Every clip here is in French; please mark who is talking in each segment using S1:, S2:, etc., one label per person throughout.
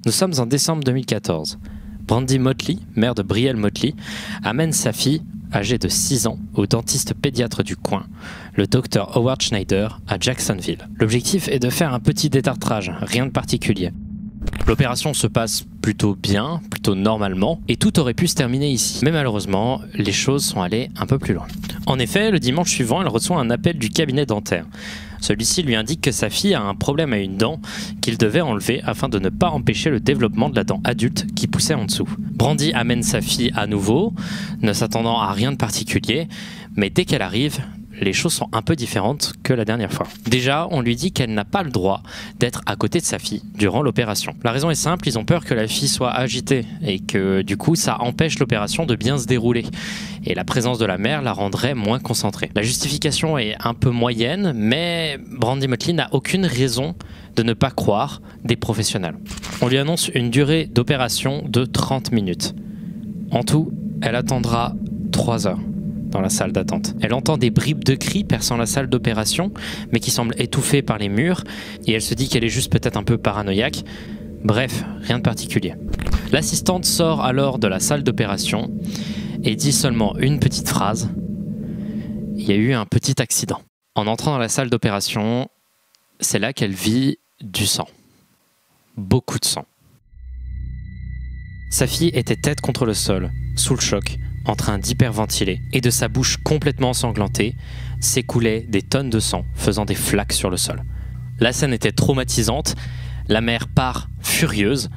S1: Nous sommes en décembre 2014. Brandy Motley, mère de Brielle Motley, amène sa fille, âgée de 6 ans, au dentiste pédiatre du coin, le Dr Howard Schneider, à Jacksonville. L'objectif est de faire un petit détartrage, rien de particulier. L'opération se passe plutôt bien, plutôt normalement, et tout aurait pu se terminer ici. Mais malheureusement, les choses sont allées un peu plus loin. En effet, le dimanche suivant, elle reçoit un appel du cabinet dentaire. Celui-ci lui indique que sa fille a un problème à une dent qu'il devait enlever afin de ne pas empêcher le développement de la dent adulte qui poussait en dessous. Brandy amène sa fille à nouveau, ne s'attendant à rien de particulier, mais dès qu'elle arrive, les choses sont un peu différentes que la dernière fois. Déjà, on lui dit qu'elle n'a pas le droit d'être à côté de sa fille durant l'opération. La raison est simple, ils ont peur que la fille soit agitée et que du coup ça empêche l'opération de bien se dérouler. Et la présence de la mère la rendrait moins concentrée. La justification est un peu moyenne, mais Brandy Motley n'a aucune raison de ne pas croire des professionnels. On lui annonce une durée d'opération de 30 minutes. En tout, elle attendra 3 heures dans la salle d'attente. Elle entend des bribes de cris perçant la salle d'opération, mais qui semblent étouffées par les murs, et elle se dit qu'elle est juste peut-être un peu paranoïaque. Bref, rien de particulier. L'assistante sort alors de la salle d'opération et dit seulement une petite phrase. Il y a eu un petit accident. En entrant dans la salle d'opération, c'est là qu'elle vit du sang. Beaucoup de sang. Sa fille était tête contre le sol, sous le choc, en train d'hyperventiler, et de sa bouche complètement ensanglantée s'écoulaient des tonnes de sang, faisant des flaques sur le sol. La scène était traumatisante, la mère part furieuse,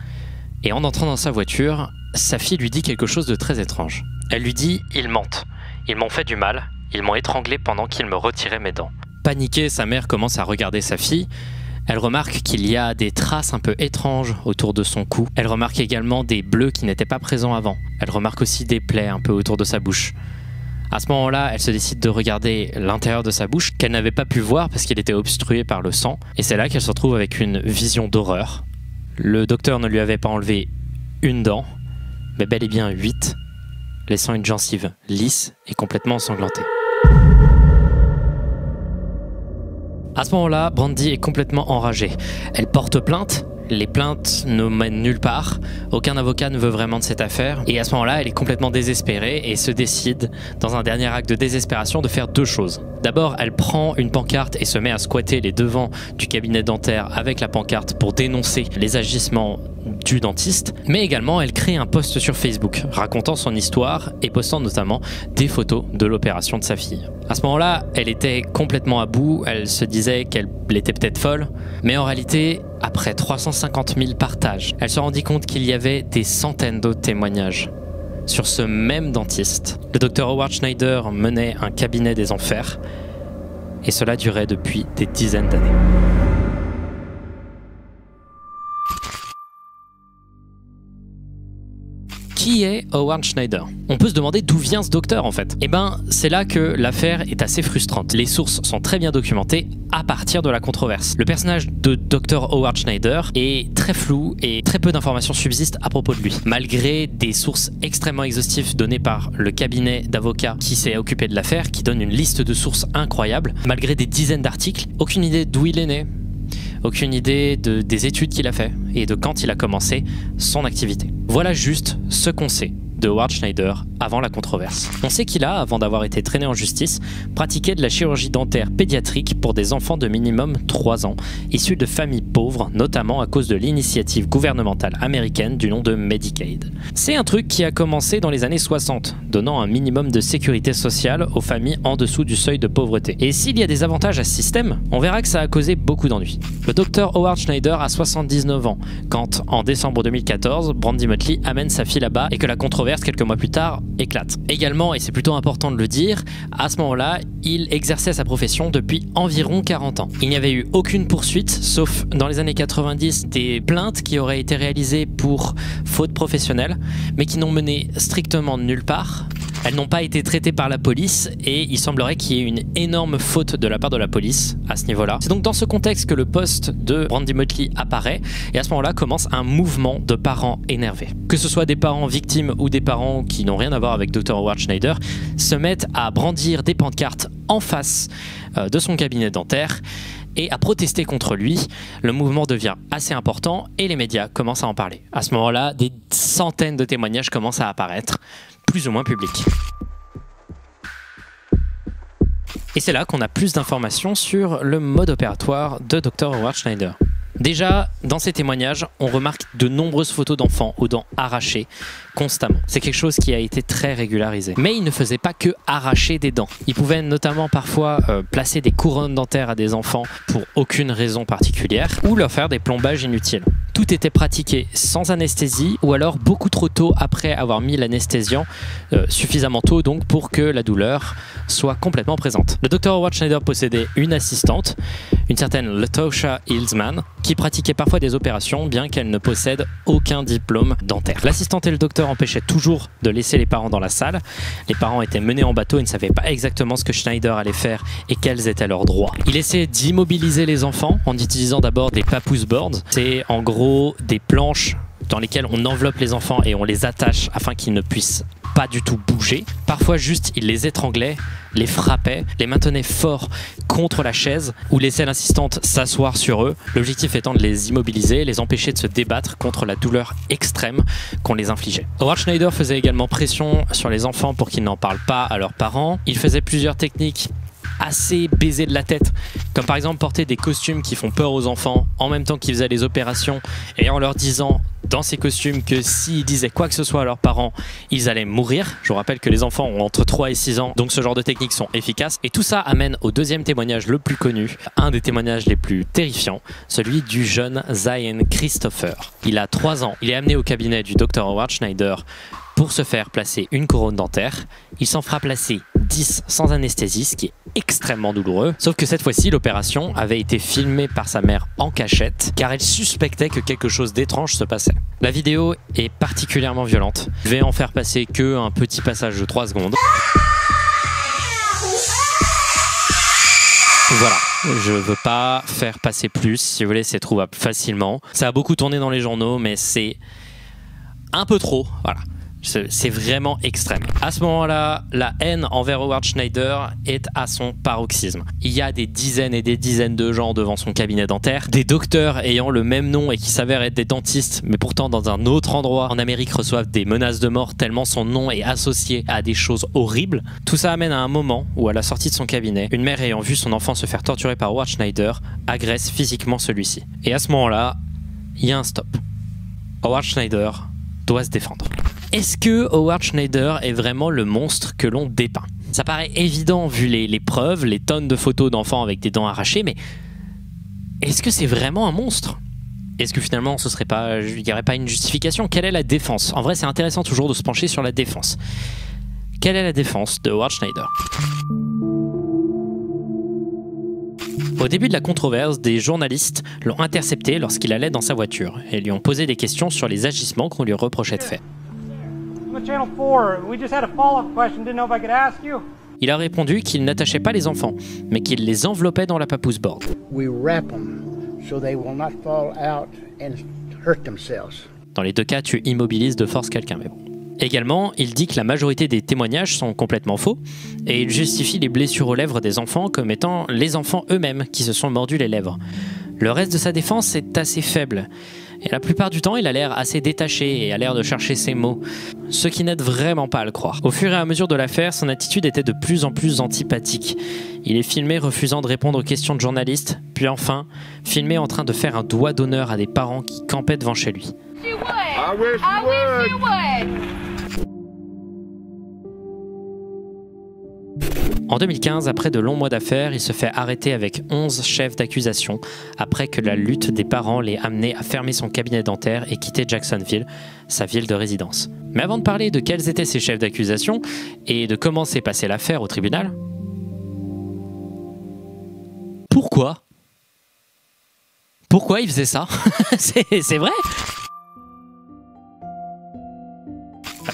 S1: et en entrant dans sa voiture, sa fille lui dit quelque chose de très étrange. Elle lui dit « Ils mentent, ils m'ont fait du mal, ils m'ont étranglé pendant qu'ils me retiraient mes dents ». Paniquée, sa mère commence à regarder sa fille. Elle remarque qu'il y a des traces un peu étranges autour de son cou. Elle remarque également des bleus qui n'étaient pas présents avant. Elle remarque aussi des plaies un peu autour de sa bouche. À ce moment-là, elle se décide de regarder l'intérieur de sa bouche qu'elle n'avait pas pu voir parce qu'il était obstrué par le sang. Et c'est là qu'elle se retrouve avec une vision d'horreur. Le docteur ne lui avait pas enlevé une dent, mais bel et bien 8, laissant une gencive lisse et complètement ensanglantée. À ce moment-là, Brandy est complètement enragée. Elle porte plainte, les plaintes ne mènent nulle part, aucun avocat ne veut vraiment de cette affaire, et à ce moment-là, elle est complètement désespérée et se décide, dans un dernier acte de désespération, de faire 2 choses. D'abord, elle prend une pancarte et se met à squatter les devants du cabinet dentaire avec la pancarte pour dénoncer les agissements du dentiste, mais également elle crée un post sur Facebook racontant son histoire et postant notamment des photos de l'opération de sa fille. À ce moment-là, elle était complètement à bout, elle se disait qu'elle était peut-être folle, mais en réalité, après 350 000 partages, elle se rendit compte qu'il y avait des centaines d'autres témoignages sur ce même dentiste. Le Dr Howard Schneider menait un cabinet des enfers, et cela durait depuis des dizaines d'années. Qui est Howard Schneider? On peut se demander d'où vient ce docteur en fait. Eh ben, c'est là que l'affaire est assez frustrante. Les sources sont très bien documentées à partir de la controverse. Le personnage de Dr Howard Schneider est très flou et très peu d'informations subsistent à propos de lui. Malgré des sources extrêmement exhaustives données par le cabinet d'avocats qui s'est occupé de l'affaire, qui donne une liste de sources incroyable, malgré des dizaines d'articles, aucune idée d'où il est né, aucune idée des études qu'il a fait et de quand il a commencé son activité. Voilà juste ce qu'on sait de Howard Schneider avant la controverse. On sait qu'il a, avant d'avoir été traîné en justice, pratiqué de la chirurgie dentaire pédiatrique pour des enfants de minimum 3 ans, issus de familles pauvres, notamment à cause de l'initiative gouvernementale américaine du nom de Medicaid. C'est un truc qui a commencé dans les années 60, donnant un minimum de sécurité sociale aux familles en dessous du seuil de pauvreté. Et s'il y a des avantages à ce système, on verra que ça a causé beaucoup d'ennuis. Le docteur Howard Schneider a 79 ans, quand, en décembre 2014, Brandy Motley amène sa fille là-bas et que la controverse quelques mois plus tard éclate. Également, et c'est plutôt important de le dire, à ce moment-là, il exerçait sa profession depuis environ 40 ans. Il n'y avait eu aucune poursuite, sauf dans les années 90, des plaintes qui auraient été réalisées pour faute professionnelle, mais qui n'ont mené strictement nulle part. Elles n'ont pas été traitées par la police et il semblerait qu'il y ait une énorme faute de la part de la police à ce niveau-là. C'est donc dans ce contexte que le post de Brandy Motley apparaît et à ce moment-là commence un mouvement de parents énervés. Que ce soit des parents victimes ou des parents qui n'ont rien à voir avec Dr Howard Schneider, se mettent à brandir des pancartes en face de son cabinet dentaire et à protester contre lui. Le mouvement devient assez important et les médias commencent à en parler. À ce moment-là, des centaines de témoignages commencent à apparaître, plus ou moins publics. Et c'est là qu'on a plus d'informations sur le mode opératoire de Dr Howard Schneider. Déjà, dans ces témoignages, on remarque de nombreuses photos d'enfants aux dents arrachées constamment. C'est quelque chose qui a été très régularisé. Mais il ne faisait pas que arracher des dents. Il pouvait notamment parfois placer des couronnes dentaires à des enfants pour aucune raison particulière ou leur faire des plombages inutiles. Tout était pratiqué sans anesthésie ou alors beaucoup trop tôt après avoir mis l'anesthésiant, suffisamment tôt donc pour que la douleur soit complètement présente. Le Dr Howard Schneider possédait une assistante, une certaine Latosha Hillsman, qui pratiquait parfois des opérations bien qu'elle ne possède aucun diplôme dentaire. L'assistante et le docteur empêchaient toujours de laisser les parents dans la salle. Les parents étaient menés en bateau et ne savaient pas exactement ce que Schneider allait faire et quels étaient leurs droits. Il essayait d'immobiliser les enfants en utilisant d'abord des papoose boards. C'est en gros des planches dans lesquelles on enveloppe les enfants et on les attache afin qu'ils ne puissent pas du tout bouger. Parfois juste il les étranglait, les frappait, les maintenait fort contre la chaise ou laissait l'assistante s'asseoir sur eux, l'objectif étant de les immobiliser, les empêcher de se débattre contre la douleur extrême qu'on les infligeait. Howard Schneider faisait également pression sur les enfants pour qu'ils n'en parlent pas à leurs parents. Il faisait plusieurs techniques assez baisées de la tête, comme par exemple porter des costumes qui font peur aux enfants en même temps qu'ils faisaient les opérations et en leur disant dans ces costumes que s'ils disaient quoi que ce soit à leurs parents, ils allaient mourir. Je vous rappelle que les enfants ont entre 3 et 6 ans, donc ce genre de techniques sont efficaces. Et tout ça amène au deuxième témoignage le plus connu, un des témoignages les plus terrifiants, celui du jeune Zion Christopher. Il a 3 ans, il est amené au cabinet du Dr Howard Schneider pour se faire placer une couronne dentaire. Il s'en fera placer 10 sans anesthésie, ce qui est extrêmement douloureux. Sauf que cette fois-ci, l'opération avait été filmée par sa mère en cachette, car elle suspectait que quelque chose d'étrange se passait. La vidéo est particulièrement violente. Je vais en faire passer que un petit passage de 3 secondes. Voilà, je veux pas faire passer plus, si vous voulez, c'est trouvable facilement. Ça a beaucoup tourné dans les journaux, mais c'est un peu trop, voilà. C'est vraiment extrême. À ce moment-là, la haine envers Howard Schneider est à son paroxysme. Il y a des dizaines et des dizaines de gens devant son cabinet dentaire, des docteurs ayant le même nom et qui s'avèrent être des dentistes, mais pourtant dans un autre endroit en Amérique reçoivent des menaces de mort tellement son nom est associé à des choses horribles. Tout ça amène à un moment où, à la sortie de son cabinet, une mère ayant vu son enfant se faire torturer par Howard Schneider agresse physiquement celui-ci. Et à ce moment-là, il y a un stop. Howard Schneider doit se défendre. Est-ce que Howard Schneider est vraiment le monstre que l'on dépeint? Ça paraît évident vu les preuves, les tonnes de photos d'enfants avec des dents arrachées, mais est-ce que c'est vraiment un monstre? Est-ce que finalement il n'y aurait pas une justification? Quelle est la défense? En vrai, c'est intéressant toujours de se pencher sur la défense. Quelle est la défense de Howard Schneider? Au début de la controverse, des journalistes l'ont intercepté lorsqu'il allait dans sa voiture et lui ont posé des questions sur les agissements qu'on lui reprochait de faire. Il a répondu qu'il n'attachait pas les enfants, mais qu'il les enveloppait dans la papoose board. Dans les deux cas, tu immobilises de force quelqu'un, mais bon. Également, il dit que la majorité des témoignages sont complètement faux et il justifie les blessures aux lèvres des enfants comme étant les enfants eux-mêmes qui se sont mordus les lèvres. Le reste de sa défense est assez faible. Et la plupart du temps, il a l'air assez détaché et a l'air de chercher ses mots, ce qui n'aide vraiment pas à le croire. Au fur et à mesure de l'affaire, son attitude était de plus en plus antipathique. Il est filmé refusant de répondre aux questions de journalistes, puis enfin, filmé en train de faire un doigt d'honneur à des parents qui campaient devant chez lui. En 2015, après de longs mois d'affaires, il se fait arrêter avec 11 chefs d'accusation après que la lutte des parents l'ait amené à fermer son cabinet dentaire et quitter Jacksonville, sa ville de résidence. Mais avant de parler de quels étaient ces chefs d'accusation et de comment s'est passée l'affaire au tribunal, pourquoi il faisait ça? C'est vrai?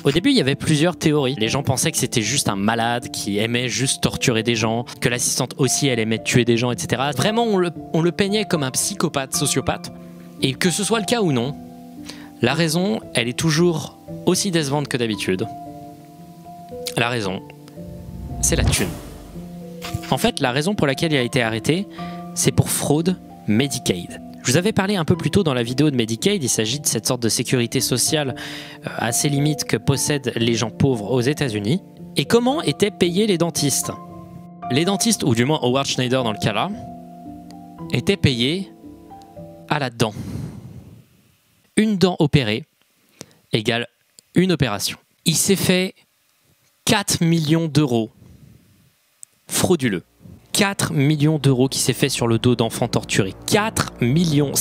S1: Au début, il y avait plusieurs théories. Les gens pensaient que c'était juste un malade qui aimait juste torturer des gens, que l'assistante aussi, elle aimait tuer des gens, etc. Vraiment, on le peignait comme un psychopathe, sociopathe. Et que ce soit le cas ou non, la raison, elle est toujours aussi décevante que d'habitude. La raison, c'est la thune. En fait, la raison pour laquelle il a été arrêté, c'est pour fraude Medicaid. Je vous avais parlé un peu plus tôt dans la vidéo de Medicaid, il s'agit de cette sorte de sécurité sociale assez limite que possèdent les gens pauvres aux États-Unis. Et comment étaient payés les dentistes? Les dentistes, ou du moins Howard Schneider dans le cas là, étaient payés à la dent. Une dent opérée égale une opération. Il s'est fait 4 millions d'euros frauduleux. 4 millions d'euros qui s'est fait sur le dos d'enfants torturés. 4 millions,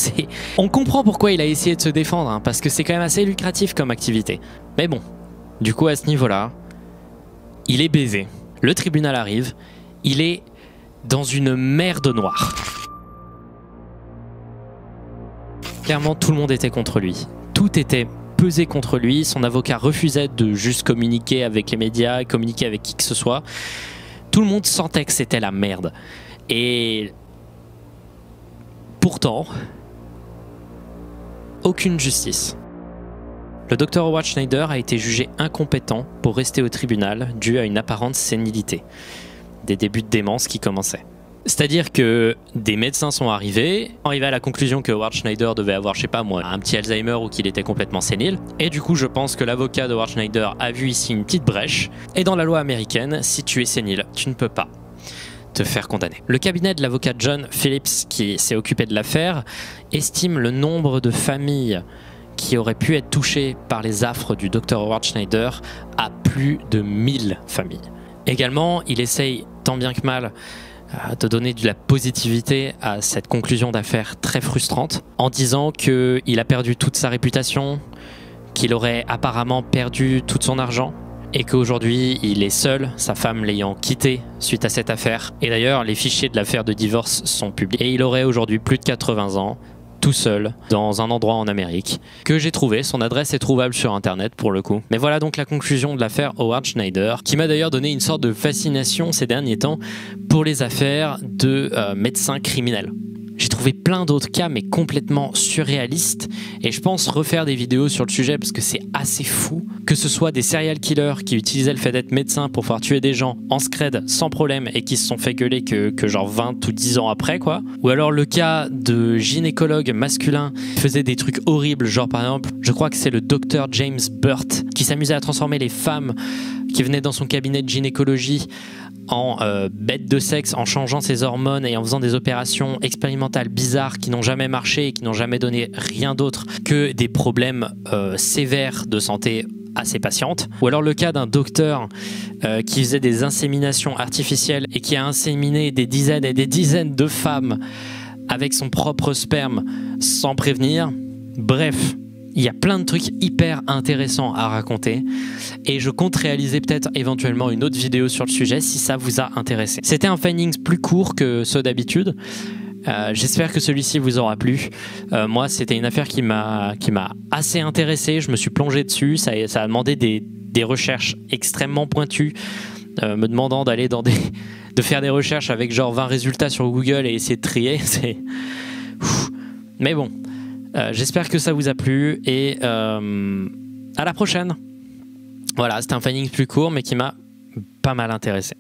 S1: on comprend pourquoi il a essayé de se défendre, hein, parce que c'est quand même assez lucratif comme activité. Mais bon, du coup à ce niveau-là, il est baisé. Le tribunal arrive, il est dans une merde noire. Clairement, tout le monde était contre lui. Tout était pesé contre lui. Son avocat refusait de juste communiquer avec les médias, communiquer avec qui que ce soit. Tout le monde sentait que c'était la merde. Et pourtant, aucune justice. Le Dr Howard Schneider a été jugé incompétent pour rester au tribunal dû à une apparente sénilité. Des débuts de démence qui commençaient. C'est-à-dire que des médecins sont arrivés à la conclusion que Howard Schneider devait avoir, je sais pas moi, un petit Alzheimer ou qu'il était complètement sénile. Et du coup, je pense que l'avocat de Howard Schneider a vu ici une petite brèche. Et dans la loi américaine, si tu es sénile, tu ne peux pas te faire condamner. Le cabinet de l'avocat John Phillips, qui s'est occupé de l'affaire, estime le nombre de familles qui auraient pu être touchées par les affres du Dr Howard Schneider à plus de 1000 familles. Également, il essaye tant bien que mal de donner de la positivité à cette conclusion d'affaires très frustrante en disant qu'il a perdu toute sa réputation, qu'il aurait apparemment perdu tout son argent et qu'aujourd'hui il est seul, sa femme l'ayant quitté suite à cette affaire. Et d'ailleurs, les fichiers de l'affaire de divorce sont publiés. Et il aurait aujourd'hui plus de 80 ans, tout seul, dans un endroit en Amérique, que j'ai trouvé. Son adresse est trouvable sur internet pour le coup. Mais voilà donc la conclusion de l'affaire Howard Schneider, qui m'a d'ailleurs donné une sorte de fascination ces derniers temps pour les affaires de médecins criminels. J'ai trouvé plein d'autres cas mais complètement surréalistes et je pense refaire des vidéos sur le sujet parce que c'est assez fou. Que ce soit des serial killers qui utilisaient le fait d'être médecin pour pouvoir tuer des gens en scred sans problème et qui se sont fait gueuler que genre 20 ou 10 ans après quoi. Ou alors le cas de gynécologues masculins qui faisaient des trucs horribles, genre par exemple je crois que c'est le docteur James Burt qui s'amusait à transformer les femmes qui venaient dans son cabinet de gynécologie en bête de sexe, en changeant ses hormones et en faisant des opérations expérimentales bizarres qui n'ont jamais marché et qui n'ont jamais donné rien d'autre que des problèmes sévères de santé à ses patientes. Ou alors le cas d'un docteur qui faisait des inséminations artificielles et qui a inséminé des dizaines et des dizaines de femmes avec son propre sperme sans prévenir. Bref, il y a plein de trucs hyper intéressants à raconter et je compte réaliser peut-être éventuellement une autre vidéo sur le sujet si ça vous a intéressé. C'était un findings plus court que ceux d'habitude. J'espère que celui-ci vous aura plu. Moi, c'était une affaire qui m'a assez intéressé. Je me suis plongé dessus. Ça a demandé des recherches extrêmement pointues, me demandant d'aller de faire des recherches avec genre 20 résultats sur Google et essayer de trier. Mais bon. J'espère que ça vous a plu et à la prochaine. Voilà, c'était un finding plus court mais qui m'a pas mal intéressé.